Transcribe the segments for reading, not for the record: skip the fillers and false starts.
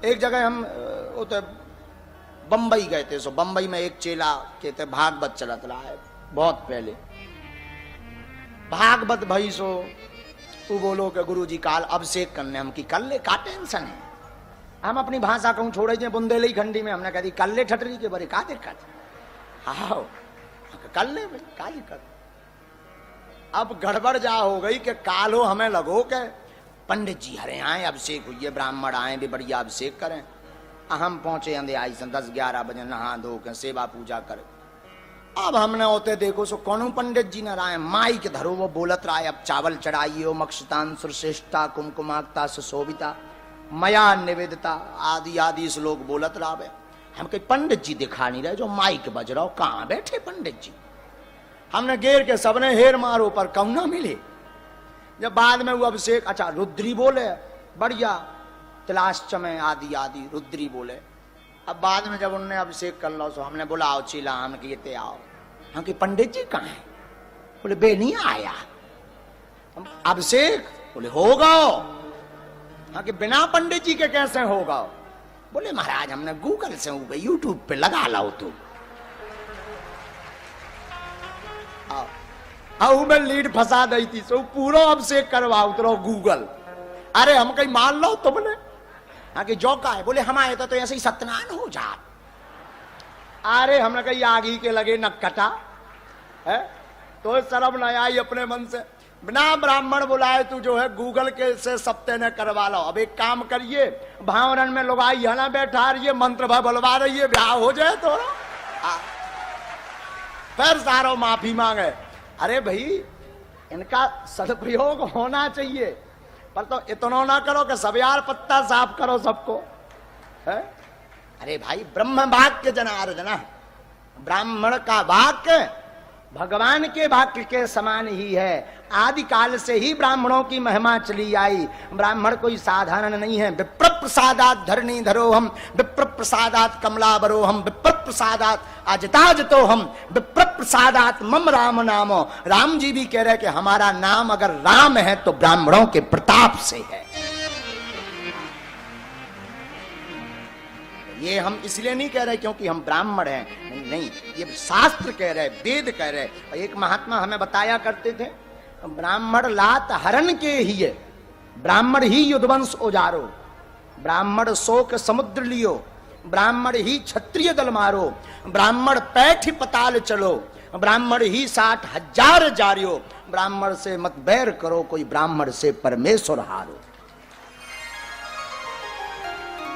एक जगह हम वो तो बंबई गए थे, सो बंबई में एक चेला कहते भागवत चलत रहा है बहुत पहले। भागवत भाई सो तू बोलो कि गुरु जी काल अभिषेक करने, हम की कर ले, का टेंशन है। हम अपनी भाषा कहूँ छोड़े थे बुंदेली खंडी में, हमने कह दी कर ले ठटरी के बड़े का दिक्कत, हाँ कर ले भाई का दिक्कत। अब गड़बड़ जा हो गई कि कालो हमें लगो के पंडित जी हरे आए अभिषेक हुई है, ब्राह्मण आए भी बढ़िया अभिषेक करें। हम पहुंचे अंधे आई 10-11 बजे नहा धो के सेवा पूजा करे। अब हमने होते देखो सो कौन पंडित जी न राय माई के धरो वो बोलत रहा है, अब चावल चढ़ाइयो मक्षतान सुरश्रेष्ठता कुमकुमाक्ता सुशोभिता मया निवेदिता आदि आदि श्लोक बोलत रहा है। हम कहीं पंडित जी दिखा नहीं रहे जो माइक बज रहा हो, कहाँ बैठे पंडित जी। हमने घेर के सबने हेर मारो पर कौन ना मिले। जब बाद में वो अभिषेक अच्छा रुद्री बोले बढ़िया तिलाश्चमय आदि आदि रुद्री बोले। अब बाद में जब उनने अभिषेक कर लो सो हमने बोला आओ चीला, हम कहते आओ। हम कि पंडित जी कहाँ है? बोले बे नहीं आया। अभिषेक बोले होगा। हाँ कि बिना पंडित जी के कैसे होगा? बोले महाराज हमने गूगल से यूट्यूब पे लगा लाओ तुम। आओ मैं लीड फंसा दी थी सो पूरा अभिषेक करवाओ तो गूगल। अरे हम कहीं मान लो तुमने। हाँ कि जो का है? बोले हम आए तो ऐसे ही सत्यनारायण हो जा। अरे हमने कहीं आगी के लगे न कटा है तो शर्म न आई अपने मन से। बिना ब्राह्मण बुलाए तू जो है गूगल के से सत्य ने करवा लो। अब एक काम करिए भावरन में लोग आई ना बैठा रही है मंत्र भा बुलवा रही है, ब्याह हो जाए तो फिर सारो माफी मांगे। अरे भाई इनका सदुपयोग होना चाहिए, पर तो इतना ना करो कि सब यार पत्ता साफ करो सबको है। अरे भाई ब्रह्म वाक्य जनार्दन, ब्राह्मण का वाक्य भगवान के वाक्य के समान ही है। आदि काल से ही ब्राह्मणों की महिमा चली आई। ब्राह्मण कोई साधारण नहीं है। विप्र प्रसादात धरणी धरो हम, विप्र प्रसादात कमलाबरो हम, विप्र प्रसादात अजताजतो हम, विप्र प्रसादात मम राम नामो। राम जी भी कह रहे कि हमारा नाम अगर राम है तो ब्राह्मणों के प्रताप से है। ये हम इसलिए नहीं कह रहे क्योंकि हम ब्राह्मण हैं, नहीं, ये शास्त्र कह रहे, वेद कह रहे। एक महात्मा हमें बताया करते थे ब्राह्मण लात हरण के ही है, ब्राह्मण ही युद्धवंश उजारो, ब्राह्मण शोक समुद्र लियो, ब्राह्मण ही क्षत्रिय दल मारो, ब्राह्मण पैठ पताल चलो, ब्राह्मण ही 60,000 जारियो, ब्राह्मण से मत बैर करो, कोई ब्राह्मण से परमेश्वर हारो।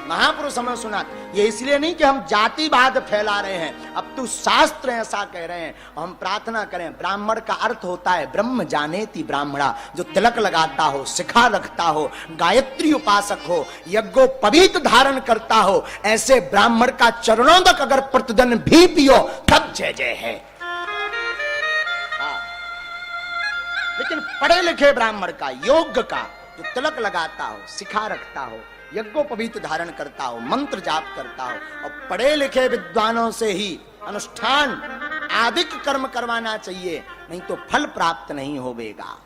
महापुरुष हमें सुना। ये इसलिए नहीं कि हम जातिवाद फैला रहे हैं, अब तो शास्त्र ऐसा कह रहे हैं। हम प्रार्थना करें, ब्राह्मण का अर्थ होता है ब्रह्म जानेति ब्राह्मणा, जो तिलक लगाता हो, शिखा रखता हो, गायत्री उपासक हो, यज्ञोपवीत धारण करता हो, ऐसे ब्राह्मण का चरणोदक अगर प्रतिदिन भी पियो तब जय जय है। लेकिन पढ़े लिखे ब्राह्मण का, योग्य का, जो तिलक लगाता हो, शिखा रखता हो, यज्ञोपवीत धारण करता हो, मंत्र जाप करता हो, और पढ़े लिखे विद्वानों से ही अनुष्ठान आदिक कर्म करवाना चाहिए, नहीं तो फल प्राप्त नहीं होगा।